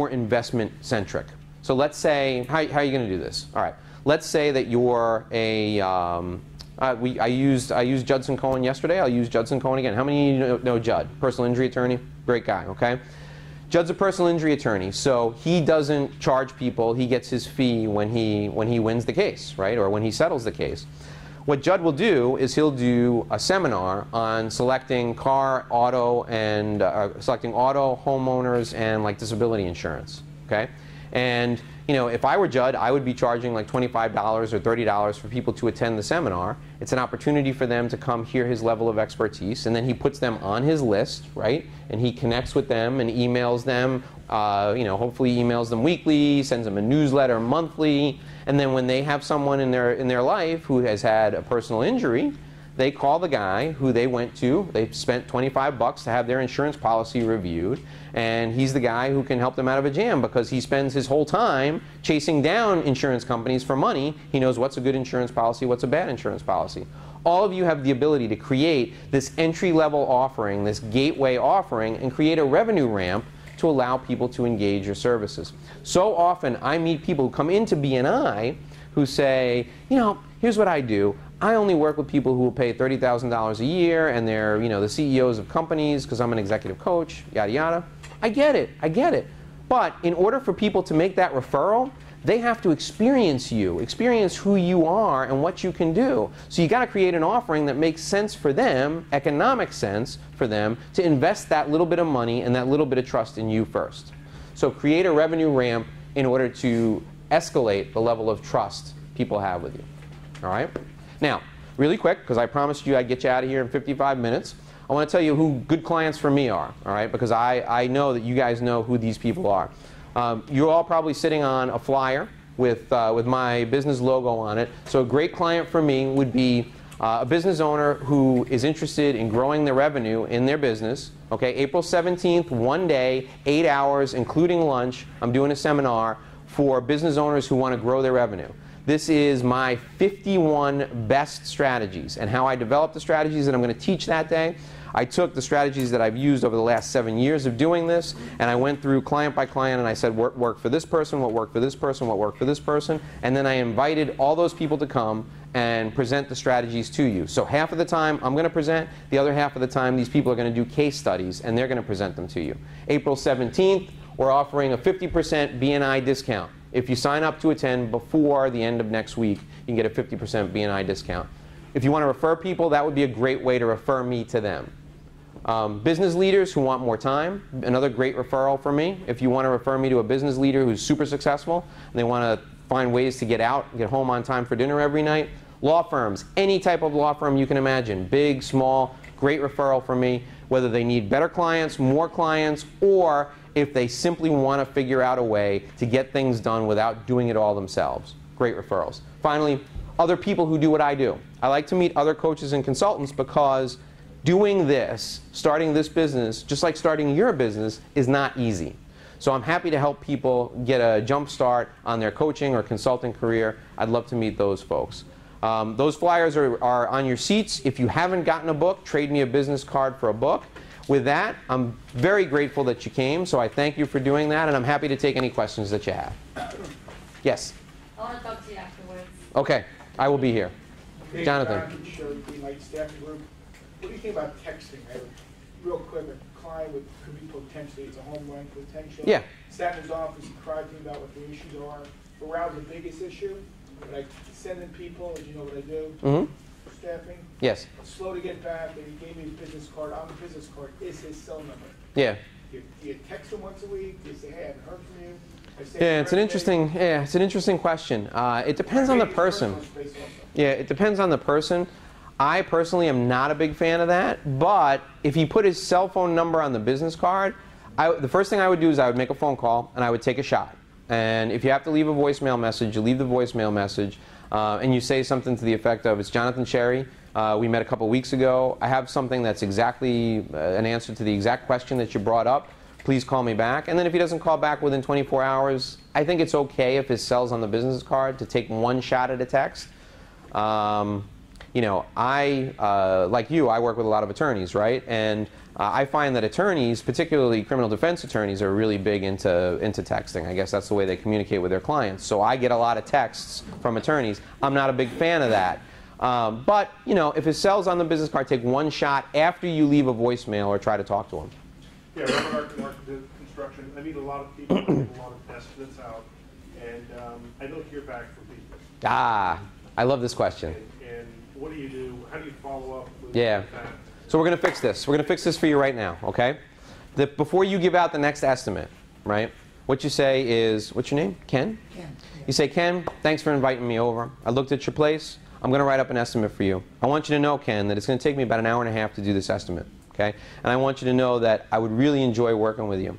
investment centric. So let's say, how are you going to do this? All right, let's say that you're I used Judson Cohen yesterday. I'll use Judson Cohen again. How many of you know Judd? Personal injury attorney, great guy. Okay, Judd's a personal injury attorney, so he doesn't charge people. He gets his fee when he wins the case, right, or when he settles the case. What Judd will do is he'll do a seminar on selecting auto, homeowners, and like disability insurance. Okay, and if I were Judd, I would be charging like $25 or $30 for people to attend the seminar. It's an opportunity for them to come hear his level of expertise, and then he puts them on his list, right? And he connects with them and emails them. Hopefully emails them weekly, sends them a newsletter monthly. And then when they have someone in their life who has had a personal injury, they call the guy who they went to. They spent $25 to have their insurance policy reviewed, and he's the guy who can help them out of a jam because he spends his whole time chasing down insurance companies for money. He knows what's a good insurance policy, what's a bad insurance policy. All of you have the ability to create this entry-level offering, this gateway offering, and create a revenue ramp to allow people to engage your services. So often I meet people who come into BNI who say, here's what I do. I only work with people who will pay $30,000 a year, and they're the CEOs of companies because I'm an executive coach, yada yada. I get it. But in order for people to make that referral, they have to experience you, experience who you are and what you can do. So you got to create an offering that makes sense for them, economic sense for them, to invest that little bit of money and that little bit of trust in you first. So create a revenue ramp in order to escalate the level of trust people have with you. All right? Now, really quick, because I promised you I'd get you out of here in 55 minutes, I want to tell you who good clients for me are, all right? Because I know that you guys know who these people are. You're all probably sitting on a flyer with my business logo on it. So a great client for me would be a business owner who is interested in growing their revenue in their business. Okay, April 17th, one day, 8 hours, including lunch. I'm doing a seminar for business owners who want to grow their revenue. This is my 51 best strategies, and how I developed the strategies that I'm going to teach that day. I took the strategies that I've used over the last 7 years of doing this, and I went through client by client, and I said, what worked for this person, what worked for this person, what worked for this person, and then I invited all those people to come and present the strategies to you. So half of the time I'm going to present, the other half of the time these people are going to do case studies, and they're going to present them to you. April 17th, we're offering a 50% BNI discount. If you sign up to attend before the end of next week, you can get a 50% BNI discount. If you want to refer people, that would be a great way to refer me to them. Business leaders who want more time, another great referral for me. If you want to refer me to a business leader who's super successful and they want to find ways to get out, get home on time for dinner every night. Law firms, any type of law firm you can imagine, big, small, great referral for me, whether they need better clients, more clients, or if they simply want to figure out a way to get things done without doing it all themselves. Great referrals. Finally, other people who do what I do. I like to meet other coaches and consultants because doing this, starting this business, just like starting your business, is not easy. So I'm happy to help people get a jump start on their coaching or consulting career. I'd love to meet those folks. Those flyers are on your seats. If you haven't gotten a book, trade me a business card for a book. With that, I'm very grateful that you came, so I thank you for doing that, and I'm happy to take any questions that you have. Yes? I want to talk to you afterwards. Okay, I will be here. Hey, Jonathan. Staffing group. What do you think about texting? Real quick, a client could be potentially, it's a home run potential. Yeah. Sat in his office and cried to me about what the issues are. Around the biggest issue, but I send in people, as you know what I do, staffing. Yes. Slow to get back, and he gave me his business card. On the business card is his cell number. Yeah. Do you text him once a week? Do you say, hey, I haven't heard from you? Yeah, it's an interesting question. It depends on the person. Yeah, it depends on the person. I personally am not a big fan of that, but if he put his cell phone number on the business card, the first thing I would do is I would make a phone call and I would take a shot. And if you have to leave a voicemail message, you leave the voicemail message, and you say something to the effect of, it's Jonathan Cherry, we met a couple weeks ago, I have something that's exactly an answer to the exact question that you brought up, please call me back. And then if he doesn't call back within 24 hours, I think it's okay if his cell's on the business card to take one shot at a text. You know, like you, I work with a lot of attorneys, right? And I find that attorneys, particularly criminal defense attorneys, are really big into texting. I guess that's the way they communicate with their clients. So I get a lot of texts from attorneys. I'm not a big fan of that. But, you know, if his cell's on the business card, take one shot after you leave a voicemail or try to talk to him. Yeah, Robert construction. I meet a lot of people, I get a lot of estimates out, and I don't hear back from people. Ah, I love this question. And what do you do? How do you follow up with Yeah. that? So we're going to fix this. We're going to fix this for you right now, okay? Before you give out the next estimate, right, what you say is, what's your name? Ken? Ken. You say, Ken, thanks for inviting me over. I looked at your place. I'm going to write up an estimate for you. I want you to know, Ken, that it's going to take me about an hour and a half to do this estimate, okay? And I want you to know that I would really enjoy working with you.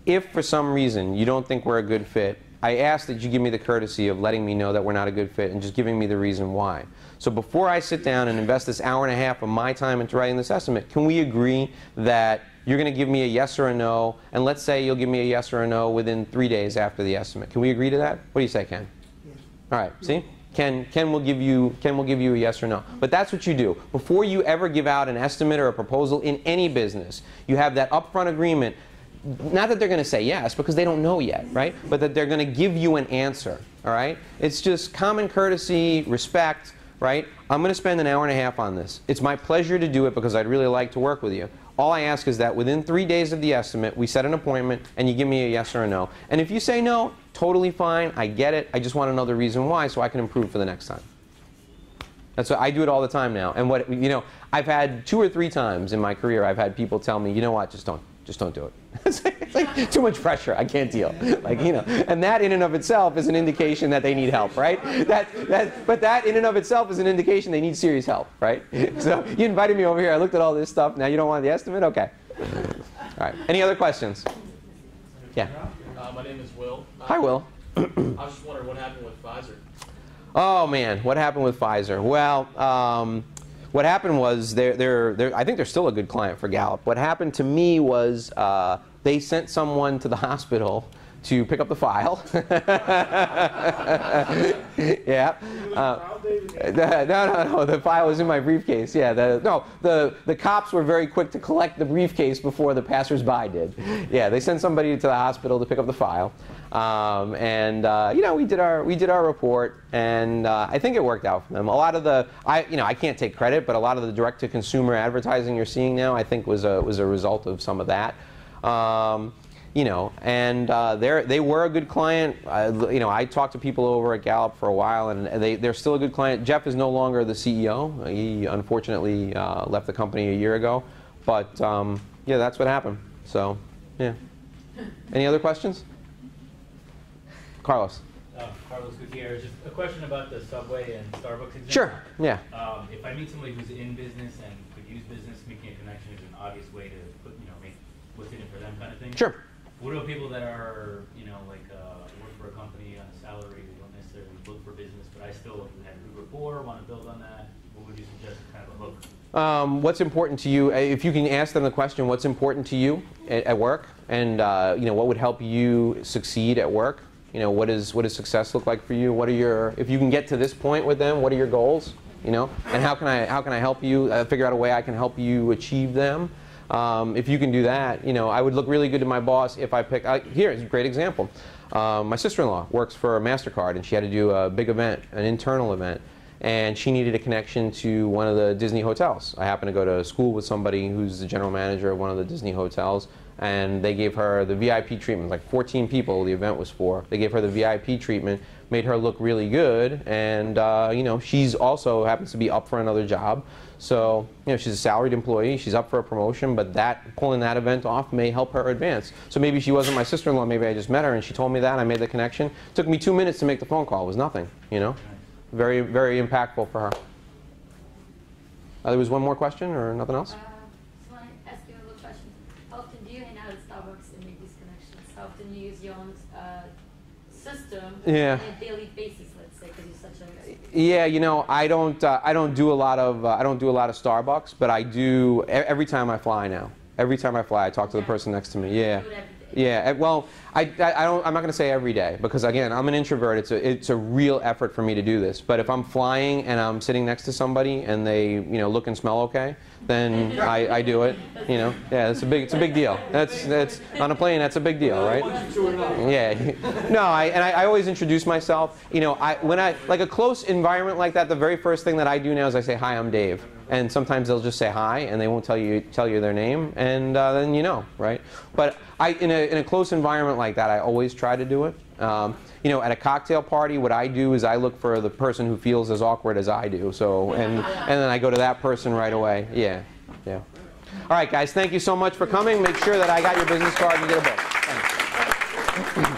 If for some reason you don't think we're a good fit, I ask that you give me the courtesy of letting me know that we're not a good fit and just giving me the reason why. So before I sit down and invest this hour and a half of my time into writing this estimate, can we agree that you're going to give me a yes or a no, and let's say you'll give me a yes or a no within 3 days after the estimate. Can we agree to that? What do you say, Ken? Yes. All right, see? Ken will give you a yes or no. But that's what you do. Before you ever give out an estimate or a proposal in any business, you have that upfront agreement. Not that they're going to say yes, because they don't know yet, right? But that they're going to give you an answer, all right? It's just common courtesy, respect, right? I'm going to spend an hour and a half on this. It's my pleasure to do it because I'd really like to work with you. All I ask is that within 3 days of the estimate, we set an appointment and you give me a yes or a no. And if you say no, totally fine, I get it. I just want to know the reason why so I can improve for the next time. That's what I do it all the time now. And what, you know, I've had 2 or 3 times in my career, I've had people tell me, you know what, just don't do it. It's like too much pressure. I can't deal. Like, you know, and that in and of itself is an indication that they need help, right? But that in and of itself is an indication they need serious help, right? So you invited me over here. I looked at all this stuff. Now you don't want the estimate? Okay. All right. Any other questions? Yeah. My name is Will. Hi, Will. I was just wondering what happened with Pfizer. Oh man, what happened with Pfizer? Well, what happened was I think they're still a good client for Gallup. What happened to me was they sent someone to the hospital to pick up the file. Yeah. No. The file was in my briefcase. Yeah. The cops were very quick to collect the briefcase before the passersby did. Yeah. They sent somebody to the hospital to pick up the file, you know, we did our report, and I think it worked out for them. A lot of I can't take credit, but a lot of the direct-to-consumer advertising you're seeing now, I think was a result of some of that. you know, and they were a good client. You know, I talked to people over at Gallup for a while, and they're still a good client. Jeff is no longer the CEO. He unfortunately left the company a year ago, but yeah, that's what happened. So, yeah. Any other questions? Carlos. Carlos Gutierrez, just a question about the Subway and Starbucks example. Sure, yeah. If I meet somebody who's in business and could use business, making a connection is an obvious way to put, you know, make what's in it for them kind of thing. Sure. What about people that are, you know, like work for a company on a salary, who don't necessarily look for business, but I still have a good rapport, want to build on that? What would you suggest as kind of a hook? What's important to you? If you can ask them the question, what's important to you at work, and you know, what would help you succeed at work? You know, what does success look like for you? What are your, if you can get to this point with them, what are your goals? You know, and how can I help you figure out a way I can help you achieve them? If you can do that, you know, I would look really good to my boss if I pick. Here's a great example. My sister-in-law works for MasterCard, and she had to do a big event, an internal event, and she needed a connection to one of the Disney hotels. I happened to go to school with somebody who's the general manager of one of the Disney hotels, and they gave her the VIP treatment. Like 14 people the event was for. They gave her the VIP treatment, made her look really good, and you know, she's also happens to be up for another job. So, you know, she's a salaried employee, she's up for a promotion, but pulling that event off may help her advance. So maybe she wasn't my sister-in-law, maybe I just met her and she told me that, I made the connection. It took me 2 minutes to make the phone call, it was nothing, you know? Very, very impactful for her. There was one more question or nothing else? Just want to ask you a little question. How often do you hang out at Starbucks and make these connections? How often do you use your own system on a daily basis, let's say, because you're such a... Yeah, you know, I don't do a lot of Starbucks, but I do every time I fly now. Every time I fly, I talk to the person next to me. Yeah. Yeah, well, I'm not going to say every day because, again, I'm an introvert. It's a real effort for me to do this. But if I'm flying and I'm sitting next to somebody and they, you know, look and smell okay, then I do it. You know, yeah, it's a big deal. That's on a plane. That's a big deal, right? Yeah. No, I always introduce myself. You know, when I like a close environment like that, the very first thing that I do now is I say, "Hi, I'm Dave." And sometimes they'll just say hi, and they won't tell you their name, and then you know, right? But in a close environment like that, I always try to do it. You know, at a cocktail party, what I do is I look for the person who feels as awkward as I do. So, and then I go to that person right away. Yeah, yeah. All right, guys, thank you so much for coming. Make sure that I got your business card and get a book. Thanks.